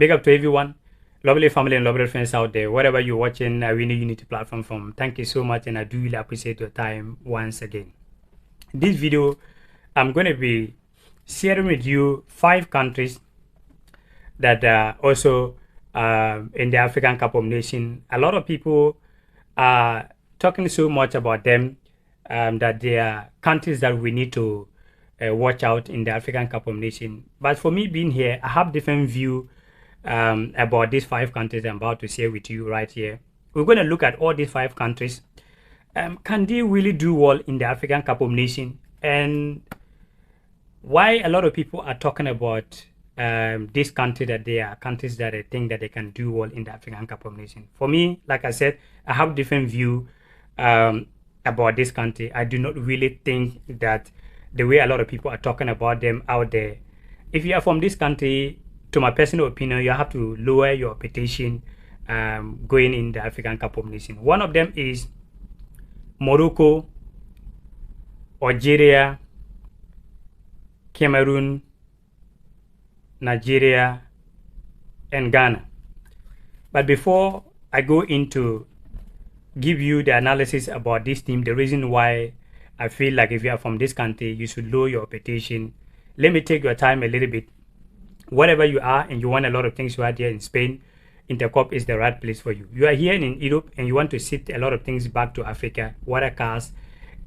Big up to everyone, lovely family and lovely friends out there, wherever you're watching Awini Unity platform from. Thank you so much, and I do really appreciate your time once again. This video, I'm going to be sharing with you 5 countries that are also in the African Cup of Nations. A lot of people are talking so much about them that they are countries that we need to watch out in the African Cup of Nations. But for me being here, I have different view about these 5 countries I'm about to share with you right here. We're going to look at all these 5 countries. Can they really do well in the African Cup of Nations? And why a lot of people are talking about this country, that they are countries that I think that they can do well in the African Cup of Nations. For me, like I said, I have different view about this country. I do not really think that the way a lot of people are talking about them out there. If you are from this country, to my personal opinion, you have to lower your expectation going in the African Cup of Nations. One of them is Morocco, Algeria, Cameroon, Nigeria, and Ghana. But before I go into give you the analysis about this team, the reason why I feel like if you are from this country, you should lower your expectation. Let me take your time a little bit. Wherever you are and you want a lot of things, you are here in Spain, Intercup is the right place for you. You are here in Europe and you want to ship a lot of things back to Africa, water cars,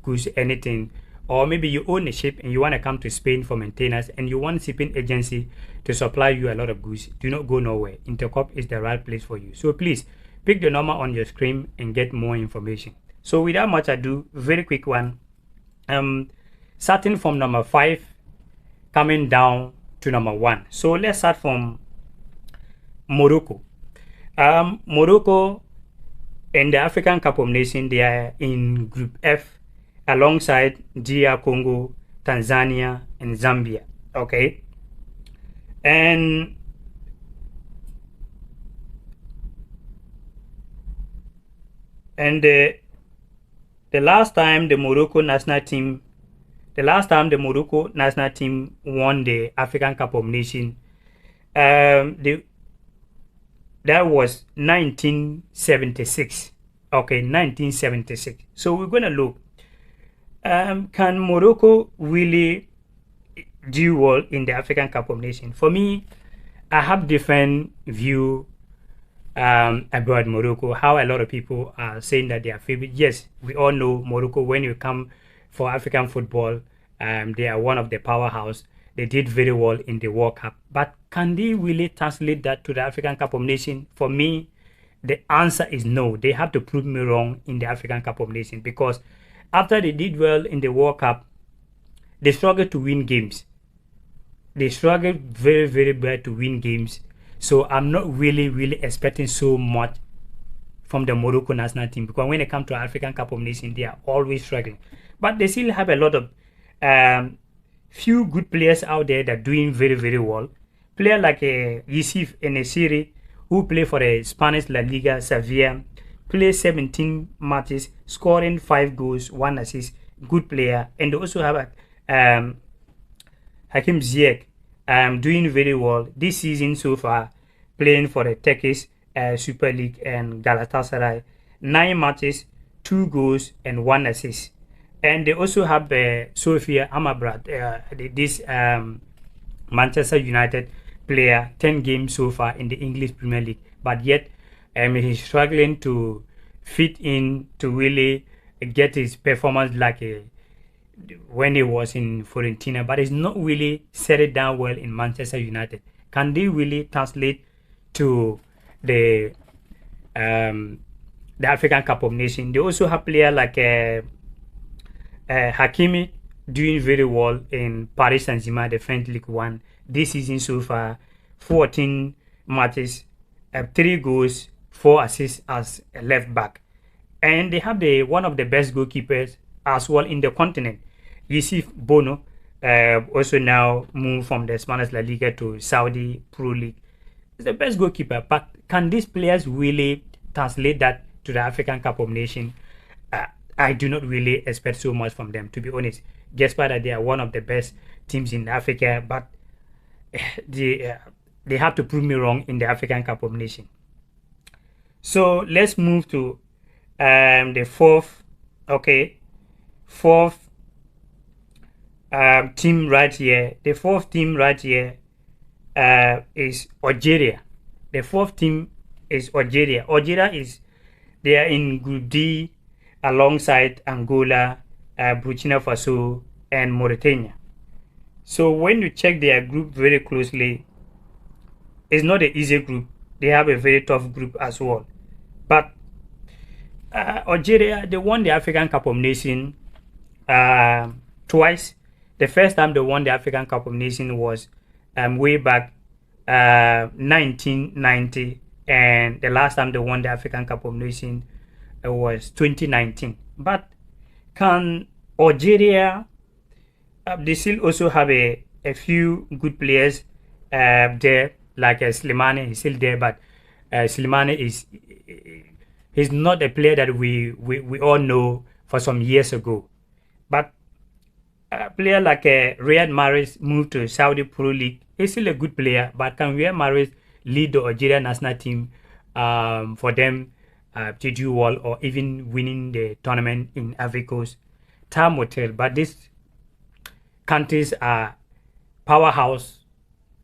goods, anything. Or maybe you own a ship and you want to come to Spain for maintenance and you want a shipping agency to supply you a lot of goods. Do not go nowhere. Intercup is the right place for you. So please pick the number on your screen and get more information. So without much ado, very quick one. Starting from number 5, coming down to number 1. So let's start from Morocco. Morocco in the African Cup of Nations, they are in Group F alongside DR Congo, Tanzania, and Zambia. Okay, and the last time the Morocco national team won the African Cup of Nations, that was 1976. Okay, 1976. So we're gonna look. Can Morocco really do well in the African Cup of Nations? For me, I have different view about Morocco. How a lot of people are saying that they are favorite. Yes, we all know Morocco. When you come for African football, they are one of the powerhouse. They did very well in the World Cup. But can they really translate that to the African Cup of Nations? For me, the answer is no. They have to prove me wrong in the African Cup of Nations, because after they did well in the World Cup, they struggled to win games. They struggled very, very bad to win games. So I'm not really expecting so much from the Morocco national team, because when it comes to African Cup of Nations, they are always struggling. But they still have a lot of few good players out there that are doing very, very well. Player like Yusuf Enesiri, who play for the Spanish La Liga Sevilla, play 17 matches, scoring 5 goals, 1 assist, good player. And they also have Hakim Ziyech doing very well this season so far, playing for the Turkish Super League and Galatasaray. 9 matches, 2 goals, and 1 assist. And they also have Sofia Amrabat, this Manchester United player, 10 games so far in the English Premier League. But yet, he's struggling to fit in to really get his performance like when he was in Fiorentina. But he's not really settled down well in Manchester United. Can they really translate to the African Cup of Nations? They also have players like Hakimi doing very well in Paris Saint-Germain, the French League 1 this season so far. 14 matches, 3 goals, 4 assists as a left back. And they have one of the best goalkeepers as well in the continent, Yusuf Bono, also now moved from the Spanish La Liga to Saudi Pro League. He's the best goalkeeper. But can these players really translate that to the African Cup of Nations? I do not really expect so much from them, to be honest. Despite that they are one of the best teams in Africa, but they have to prove me wrong in the African Cup of Nations. So let's move to the fourth team right here. The fourth team right here is Algeria. The fourth team is Algeria. They are in Group D alongside Angola, Burkina Faso, and Mauritania. So when you check their group very closely, it's not an easy group. They have a very tough group as well. But Algeria, they won the African Cup of Nations twice. The first time they won the African Cup of Nations was way back 1990, and the last time they won the African Cup of Nations was 2019. But can Algeria, they still also have a few good players there, like Slimani. He's still there, but Slimani he's not a player that we all know for some years ago. But a player like Riyad Mahrez moved to Saudi Pro League. He's still a good player, but can Riyad Mahrez lead the Algeria national team for them to do well, or even winning the tournament in Ivory Coast? Time will tell. But these countries are powerhouse,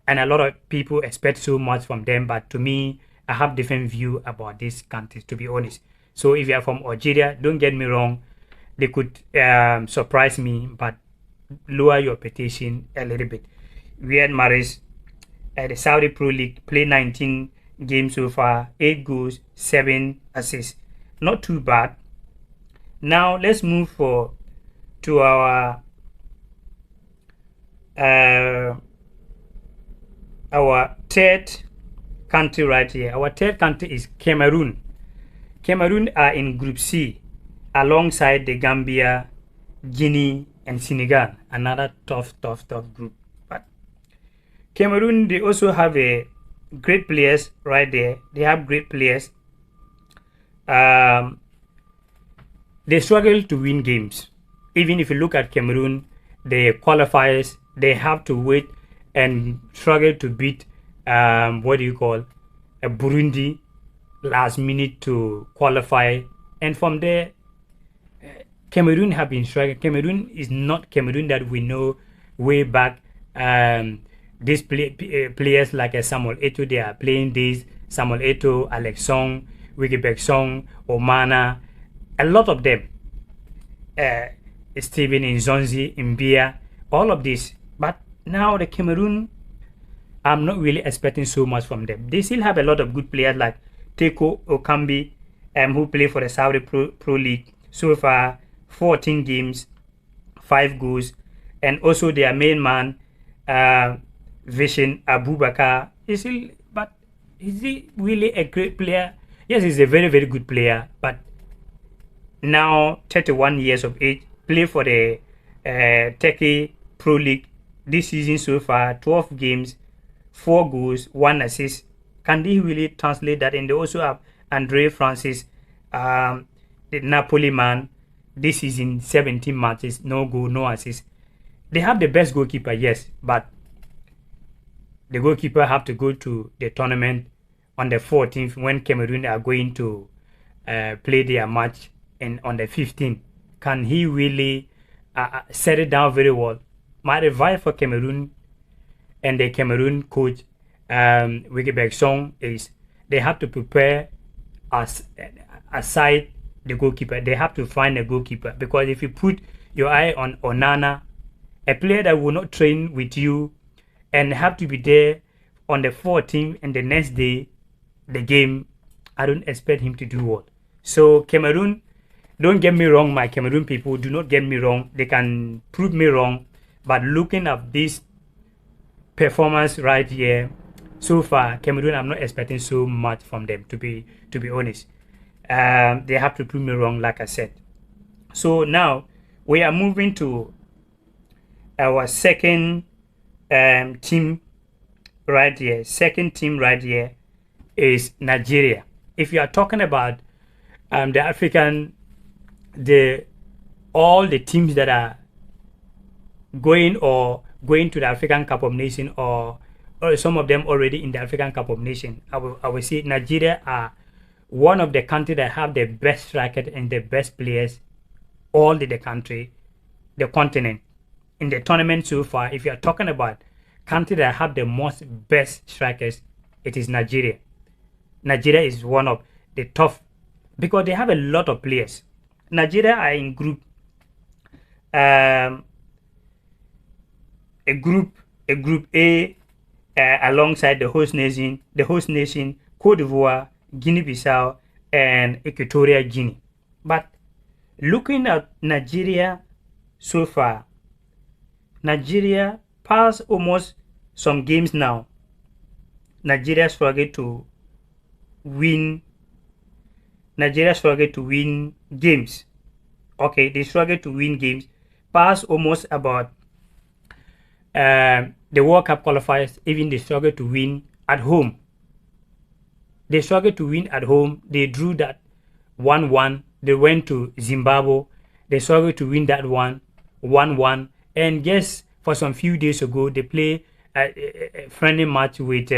and a lot of people expect so much from them. But to me, I have different view about these countries, to be honest. So if you are from Algeria, don't get me wrong, they could surprise me, but lower your expectation a little bit. Riyad Mahrez at the Saudi Pro League played 19 games so far, 8 goals, 7 assists. Not too bad. Now let's move to our third country right here. Our third country is Cameroon. Cameroon are in Group C alongside the Gambia, Guinea, and Senegal. Another tough group. But Cameroon, they also have a great players right there. They have great players. They struggle to win games. Even if you look at Cameroon, the qualifiers, they have to wait and struggle to beat Burundi last minute to qualify, and from there Cameroon have been struggling. Cameroon is not Cameroon that we know way back. These players like Samuel Eto'o, they are playing this. Samuel Eto'o, Alex Song, Wigibek Song, Omana, a lot of them. Steven Nzonzi, Mbia, all of this. But now the Cameroon, I'm not really expecting so much from them. They still have a lot of good players like Teko Okambi, who play for the Saudi Pro League. So far, 14 games, 5 goals, and also their main man, Vishen Abubakar. Is he really a great player? Yes, he's a very, very good player, but now 31 years of age, play for the Turkey Pro League this season so far, 12 games, 4 goals, 1 assist. Can they really translate that? And they also have Andre Francis, the Napoli man, this season, 17 matches, no goal, no assist. They have the best goalkeeper, yes, but the goalkeeper have to go to the tournament on the 14th when Cameroon are going to play their match, and on the 15th. Can he really set it down very well? My advice for Cameroon and the Cameroon coach, Wigibek Song, is they have to prepare aside the goalkeeper. They have to find a goalkeeper, because if you put your eye on Onana, a player that will not train with you and have to be there on the 14th and the next day, the game, I don't expect him to do well. So Cameroon, don't get me wrong, my Cameroon people, do not get me wrong. They can prove me wrong, but looking at this performance right here, so far, Cameroon, I'm not expecting so much from them, to be honest. They have to prove me wrong, like I said. So now we are moving to our second team right here. Second team right here is Nigeria. If you are talking about the African, all the teams that are going to the African Cup of Nations, or or some of them already in the African Cup of Nations. I will say Nigeria are one of the countries that have the best strikers and the best players all in the country, the continent. In the tournament so far, if you are talking about country that have the most best strikers, it is Nigeria. Nigeria is one of the tough because they have a lot of players. Nigeria are in um, a group A alongside the host nation, Cote d'Ivoire, Guinea-Bissau, and Equatorial Guinea. But looking at Nigeria so far, Nigeria passed almost some games now. Nigeria struggled to win. Nigeria struggled to win games. Okay, they struggled to win games. Passed almost about the World Cup qualifiers. Even they struggled to win at home. They struggled to win at home. They drew that 1-1. They went to Zimbabwe. They struggled to win that one 1-1. And just for some few days ago, they played a friendly match with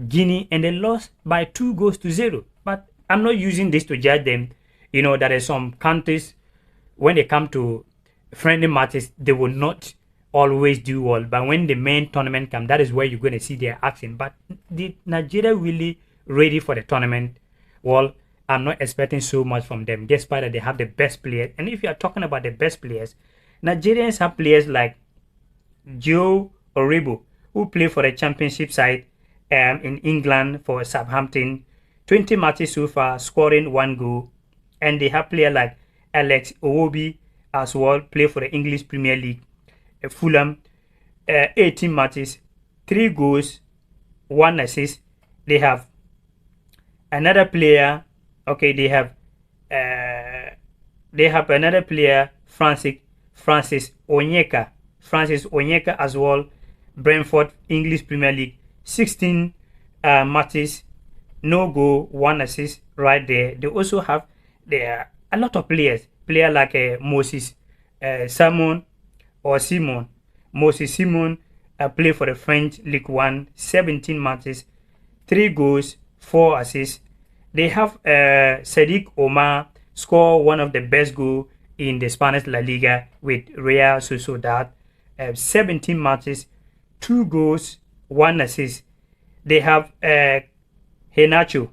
Guinea, and they lost by 2-0. But I'm not using this to judge them. You know, there are some countries, when they come to friendly matches, they will not always do well. But when the main tournament comes, that is where you're going to see their action. But did Nigeria really ready for the tournament? Well, I'm not expecting so much from them, despite that they have the best players. And if you are talking about the best players, Nigerians have players like Joe Oribo, who play for the championship side in England for Southampton. 20 matches so far, scoring 1 goal. And they have players like Alex Owobi as well, play for the English Premier League, Fulham. 18 matches, 3 goals, 1 assist. They have another player. Okay, they have another player, Francis Onyeka as well, Brentford, English Premier League. 16 matches, no goal, 1 assist right there. They also have a lot of players like Moses Simon. Moses Simon play for the French League 1, 17 matches, 3 goals, 4 assists. They have Sadiq Omar score one of the best goals in the Spanish La Liga with Real Sociedad. 17 matches, 2 goals, 1 assist. They have Henacho,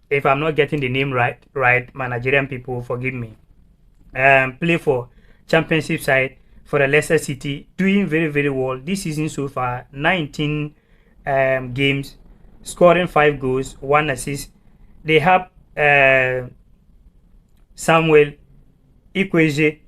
if I'm not getting the name right, my Nigerian people, forgive me. Play for championship side for the Leicester City, doing very, very well this season so far. 19 games, scoring 5 goals, 1 assist. They have Samuel Ikweje,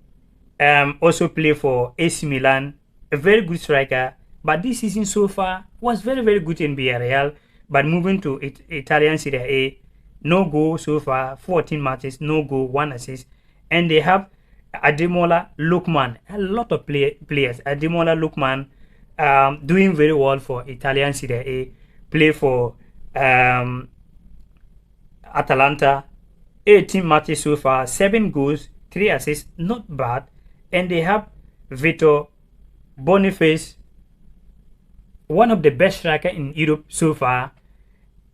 also play for AC Milan, a very good striker. But this season so far was very, very good in Villarreal. But moving to Italian Serie A, no goal so far, 14 matches, no goal, 1 assist. And they have Ademola Lookman, a lot of players. Ademola Lookman doing very well for Italian Serie A, play for Atalanta, 18 matches so far, 7 goals, 3 assists, not bad. And they have Victor Boniface, one of the best strikers in Europe so far,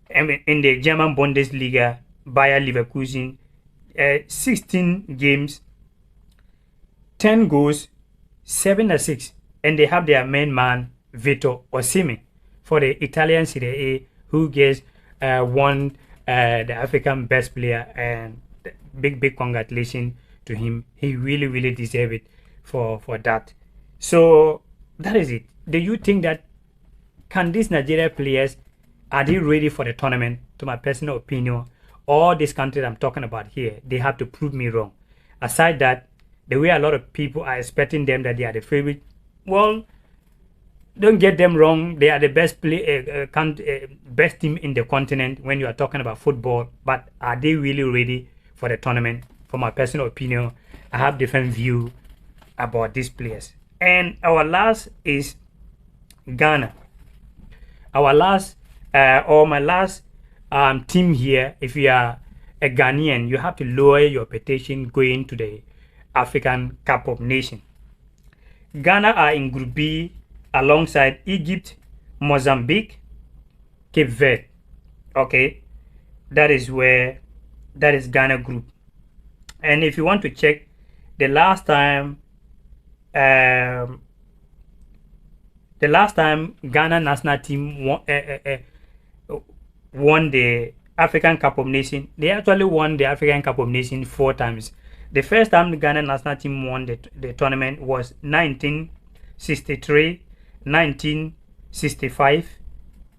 in the German Bundesliga, Bayer Leverkusen. 16 games, 10 goals, 7 assists. And they have their main man, Victor Osimhen, for the Italian Serie A, who gets won the African best player. And big congratulations to him. He really, really deserves it for that. So that is it. Do you think that can these Nigeria players, are they ready for the tournament? To my personal opinion, all these countries I'm talking about here, they have to prove me wrong. Aside that, the way a lot of people are expecting them that they are the favorite, well, don't get them wrong. They are the best best team in the continent when you are talking about football. But are they really ready for the tournament? For my personal opinion, I have different view about these players. And our last is Ghana. Our last my last team here, if you are a Ghanaian, you have to lower your petition going to the African Cup of Nations. Ghana are in Group B alongside Egypt, Mozambique, Cape Verde. Okay, that is Ghana group. And if you want to check the last time, um, Ghana national team won the African Cup of Nations, they actually won the African Cup of Nations 4 times. The first time the Ghana national team won the tournament was 1963, 1965,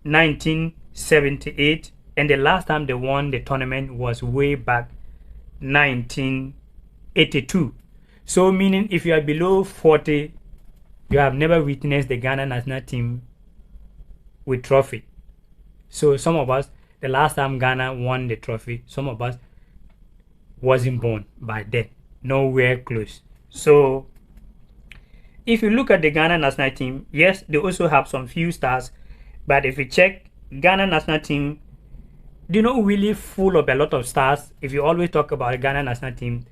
1978, and the last time they won the tournament was way back 1982. So meaning if you are below 40, you have never witnessed the Ghana national team with trophy. So some of us, the last time Ghana won the trophy, some of us wasn't born by then, nowhere close. So if you look at the Ghana national team, yes, they also have some few stars, but if you check Ghana national team, they're not really full of a lot of stars. If you always talk about Ghana national team,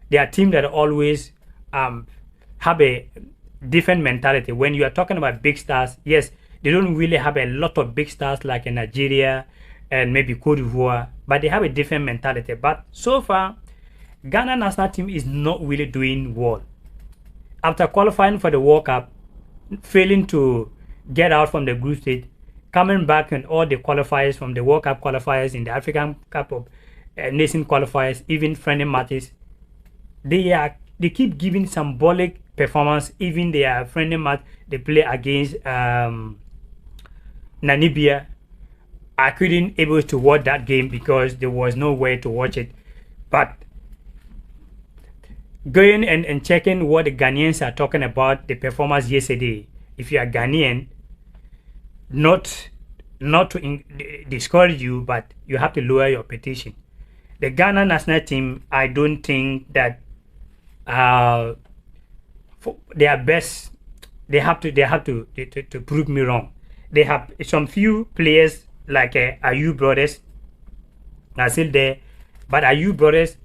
they are a team that always have a different mentality. When you are talking about big stars, yes, they don't really have a lot of big stars like in Nigeria and maybe Cote d'Ivoire, but they have a different mentality. But so far, Ghana national team is not really doing well. After qualifying for the World Cup, failing to get out from the group stage, coming back in all the qualifiers from the World Cup qualifiers, in the African Cup of Nation qualifiers, even friendly matches, they keep giving symbolic performance. Even their friendly match they play against Namibia, I couldn't able to watch that game because there was no way to watch it. But going and checking what the Ghanaians are talking about the performance yesterday, if you are Ghanaian, not to discourage you, but you have to lower your petition. The Ghana national team, I don't think that for their best, they have to prove me wrong. They have some few players like Ayu brothers are still there, but Ayu brothers,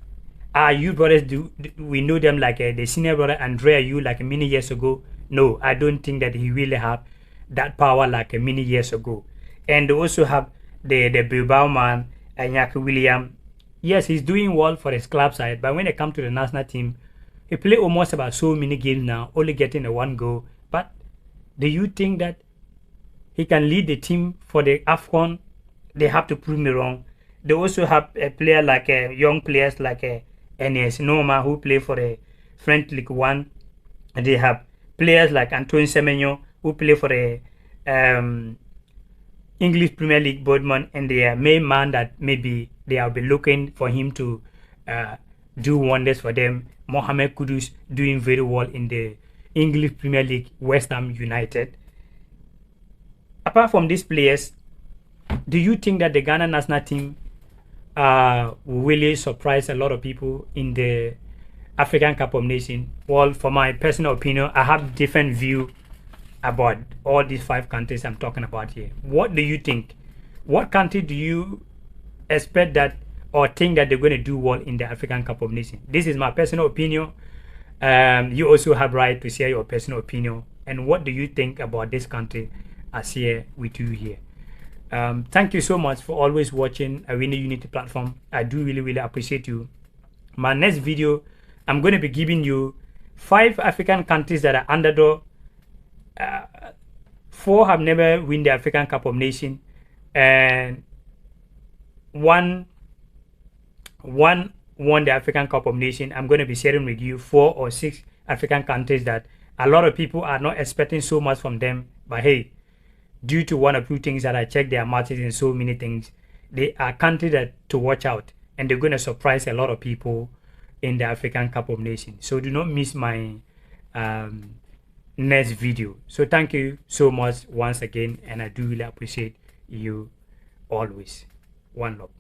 we know them like the senior brother Andre Ayu like many years ago. No, I don't think that he really have that power like many years ago. And they also have the Bilbao man, Anyaki William. Yes, he's doing well for his club side, but when it comes to the national team, he play almost about so many games now, only getting a 1 goal. But do you think that he can lead the team for the Afcon? They have to prove me wrong. They also have a player like young players like Enes Noma who play for the French League One. And they have players like Antoine Semenyo who play for the English Premier League Boardman, and their main man that maybe they have been looking for him to do wonders for them. Mohamed Kudus doing very well in the English Premier League, West Ham United. Apart from these players, do you think that the Ghana national team will really surprise a lot of people in the African Cup of Nations? Well, for my personal opinion, I have different view about all these 5 countries I'm talking about here. What do you think? What country do you expect that or think that they're going to do well in the African Cup of Nations? This is my personal opinion. You also have right to share your personal opinion. And what do you think about this country? I share with you here. Thank you so much for always watching Awini Unity platform. I do really appreciate you. My next video, I'm going to be giving you 5 African countries that are underdog. 4 have never win the African Cup of Nations, and one won the African Cup of Nations. I'm going to be sharing with you 4 or 6 African countries that a lot of people are not expecting so much from them, but hey, due to 1 or 2 things that I checked their matches and so many things, they are countries that to watch out, and they're going to surprise a lot of people in the African Cup of Nations. So do not miss my next video. So thank you so much once again, and I do really appreciate you always. One love.